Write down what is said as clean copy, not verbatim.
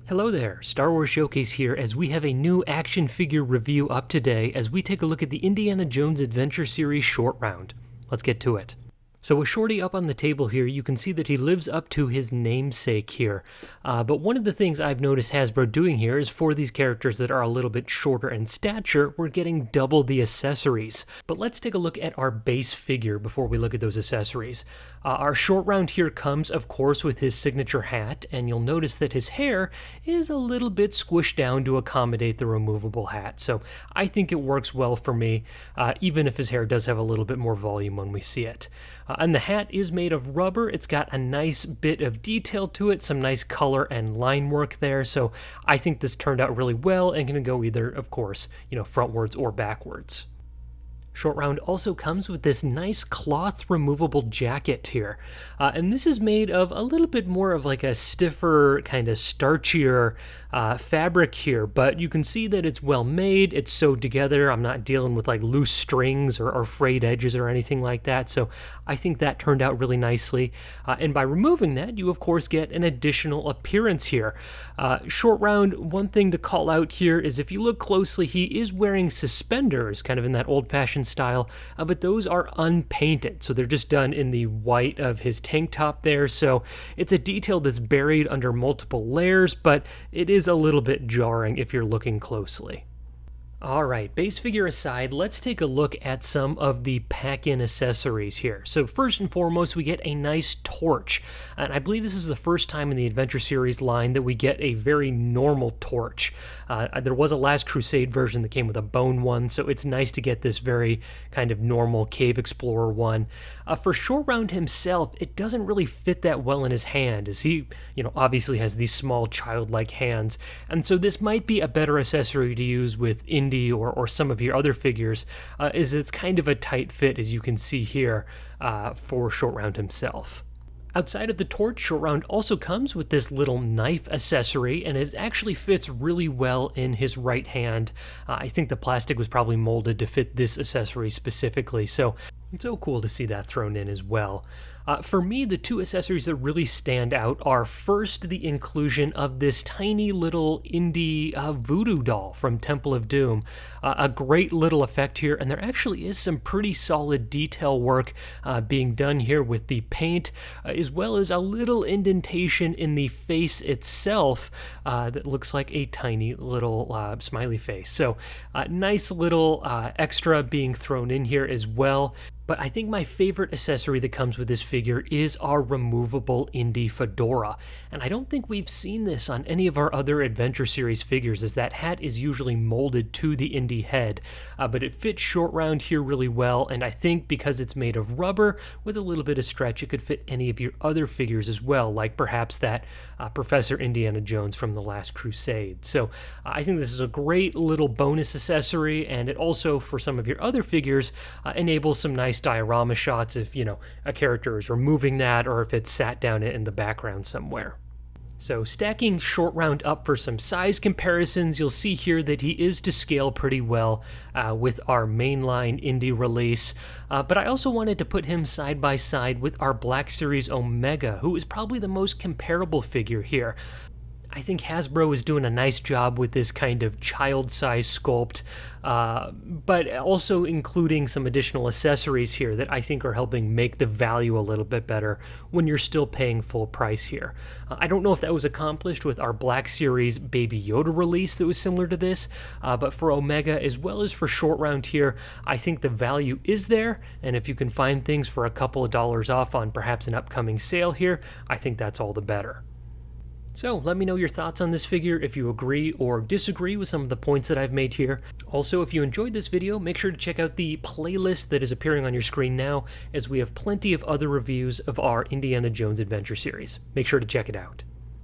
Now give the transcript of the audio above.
Hello there, Star Wars Showcase here as we have a new action figure review up today as we take a look at the Indiana Jones Adventure Series short round. Let's get to it. So with Shorty up on the table here, you can see that he lives up to his namesake here. But one of the things I've noticed Hasbro doing here is for these characters that are a little bit shorter in stature, we're getting double the accessories. But let's take a look at our base figure before we look at those accessories. Our short round here comes, of course, with his signature hat, and you'll notice that his hair is a little bit squished down to accommodate the removable hat. So I think it works well for me, even if his hair does have a little bit more volume when we see it. And the hat is made of rubber. It's got a nice bit of detail to it, some nice color and line work there. So I think this turned out really well and can go either, of course, frontwards or backwards. Short round also comes with this nice cloth removable jacket here. And this is made of a little bit more of like a stiffer, kind of starchier fabric here, but you can see that it's well made, it's sewed together. I'm not dealing with like loose strings or frayed edges or anything like that, so I think that turned out really nicely. And by removing that, you of course get an additional appearance here. Short round, one thing to call out here is if you look closely, he is wearing suspenders, kind of in that old-fashioned style, but those are unpainted, so they're just done in the white of his tank top there, so it's a detail that's buried under multiple layers, but it is a little bit jarring if you're looking closely. Alright, base figure aside, let's take a look at some of the pack-in accessories here. So first and foremost, we get a nice torch. And I believe this is the first time in the Adventure Series line that we get a very normal torch. There was a Last Crusade version that came with a bone one, so it's nice to get this very kind of normal Cave Explorer one. For Short Round himself, it doesn't really fit that well in his hand, as he, obviously has these small childlike hands. And so this might be a better accessory to use with Indy or some of your other figures, is it's kind of a tight fit, as you can see here, for Short Round himself. Outside of the torch, Short Round also comes with this little knife accessory, and it actually fits really well in his right hand. I think the plastic was probably molded to fit this accessory specifically, so it's so cool to see that thrown in as well. For me, the two accessories that really stand out are first the inclusion of this tiny little indie voodoo doll from Temple of Doom. A great little effect here, and there actually is some pretty solid detail work being done here with the paint, as well as a little indentation in the face itself that looks like a tiny little smiley face. So nice little extra being thrown in here as well. But I think my favorite accessory that comes with this figure is our removable Indy Fedora. And I don't think we've seen this on any of our other Adventure Series figures, as that hat is usually molded to the Indy head. But it fits Short Round here really well, and I think because it's made of rubber, with a little bit of stretch, it could fit any of your other figures as well, like perhaps that Professor Indiana Jones from the Last Crusade. So I think this is a great little bonus accessory, and it also, for some of your other figures, enables some nice diorama shots if, a character is removing that or if it's sat down in the background somewhere. So stacking Short Round up for some size comparisons, you'll see here that he is to scale pretty well with our mainline Indy release, but I also wanted to put him side by side with our Black Series Omega, who is probably the most comparable figure here. I think Hasbro is doing a nice job with this kind of child-size sculpt, but also including some additional accessories here that I think are helping make the value a little bit better when you're still paying full price here. I don't know if that was accomplished with our Black Series Baby Yoda release that was similar to this, but for Omega as well as for Short Round here, I think the value is there, and if you can find things for a couple of dollars off on perhaps an upcoming sale here, I think that's all the better. So let me know your thoughts on this figure, if you agree or disagree with some of the points that I've made here. Also, if you enjoyed this video, make sure to check out the playlist that is appearing on your screen now, as we have plenty of other reviews of our Indiana Jones Adventure series. Make sure to check it out.